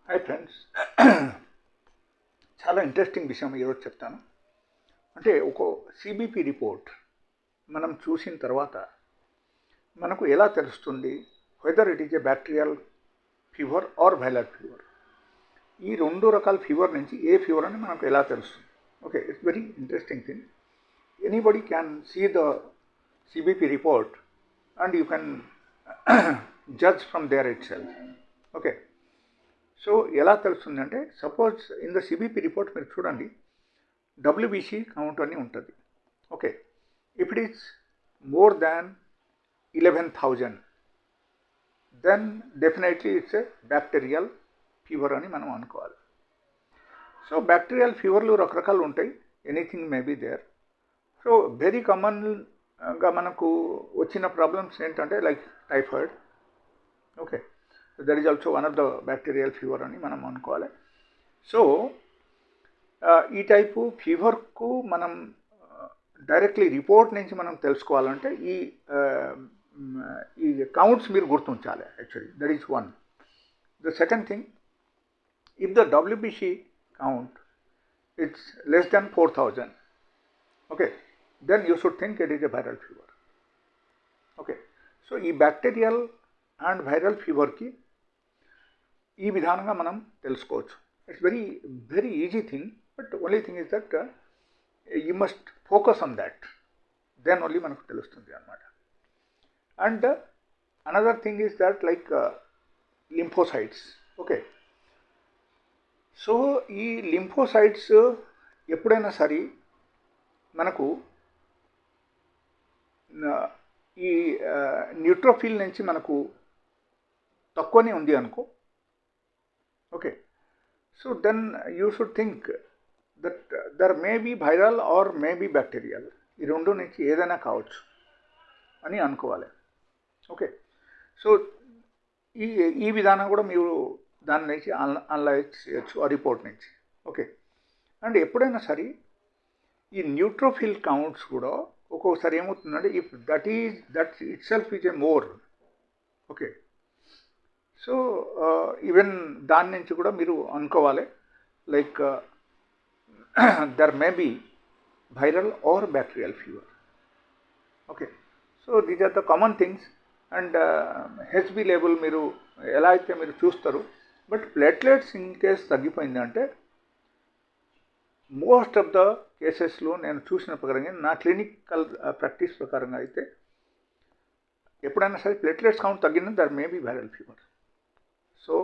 Hi friends. చాలా interesting విషయం ఈరోజు చెప్తాను. అంటే ఒక సిబిపి రిపోర్ట్ మనం చూసిన తర్వాత మనకు ఎలా తెలుస్తుంది whether it is a bacterial fever are viral fever. ఈ రెండు రకాల ఫీవర్ నుంచి ఏ ఫీవర్ అని మనకు ఎలా తెలుస్తుంది? Okay, it's very interesting thing. Anybody can see the CBP report and you can judge from there itself. Okay, so ఎలా తెలుస్తుందంటే, suppose in the CBP report మీరు చూడండి, డబ్ల్యూబీసీ కౌంట్ అని ఉంటుంది. Okay, if it is more than 11,000 then definitely it's a bacterial fever అని మనం అనుకోవాలి. So bacterial ఫీవర్లు రకరకాలు ఉంటాయి, anything may be there. So very కామన్గా మనకు వచ్చిన ప్రాబ్లమ్స్ ఏంటంటే like typhoid. Okay, that is also one of the bacterial fever అని మనం అనుకోవాలి. సో ఈ టైపు ఫీవర్కు మనం డైరెక్ట్లీ రిపోర్ట్ నుంచి మనం తెలుసుకోవాలంటే ఈ కౌంట్స్ మీరు గుర్తుంచాలి. Actually that is one. The second thing, if the WBC count it's less than 4,000, okay, then you should think it is a viral fever. Okay, so ఈ bacterial and viral ఫీవర్కి ఈ విధానంగా మనం తెలుసుకోవచ్చు. It's very very easy thing, but only thing is that you must focus on that, then only మనకు తెలుస్తుంది అన్నమాట. And another thing is that like lymphocytes. Okay, so ఈ లింఫోసైట్స్ ఎప్పుడైనా సరే మనకు ఈ న్యూట్రోఫిల్ నుంచి మనకు తక్కువనే ఉంది అనుకో. Okay, so then you should think that there may be viral or may be bacterial. ఈ రెండు నుంచి ఏదైనా కావచ్చు అని అనుకోవాలి. ఓకే, సో ఈ విధానం కూడా మీరు దాని నుంచి అనలైజ్ చేయొచ్చు ఆ రిపోర్ట్ నుంచి. ఓకే, అండ్ ఎప్పుడైనా సరే ఈ న్యూట్రోఫిల్ కౌంట్స్ కూడా ఒక్కొక్కసారి ఏమవుతుందంటే, if that itself is a more. Okay, so even దాని నుంచి కూడా మీరు అనుకోవాలి like there may be viral or bacterial fever. Okay, so these are the common things. And HB level మీరు ఎలా అయితే మీరు చూస్తారు, బట్ ప్లేట్లెట్స్ ఇన్ కేస్ తగ్గిపోయిందంటే మోస్ట్ ఆఫ్ ద కేసెస్లో నేను చూసిన ప్రకారంగా, నా క్లినికల్ ప్రాక్టీస్ ప్రకారంగా అయితే ఎప్పుడైనా సరే ప్లేట్లెట్స్ కౌంట్ తగ్గిన there may be viral fever. So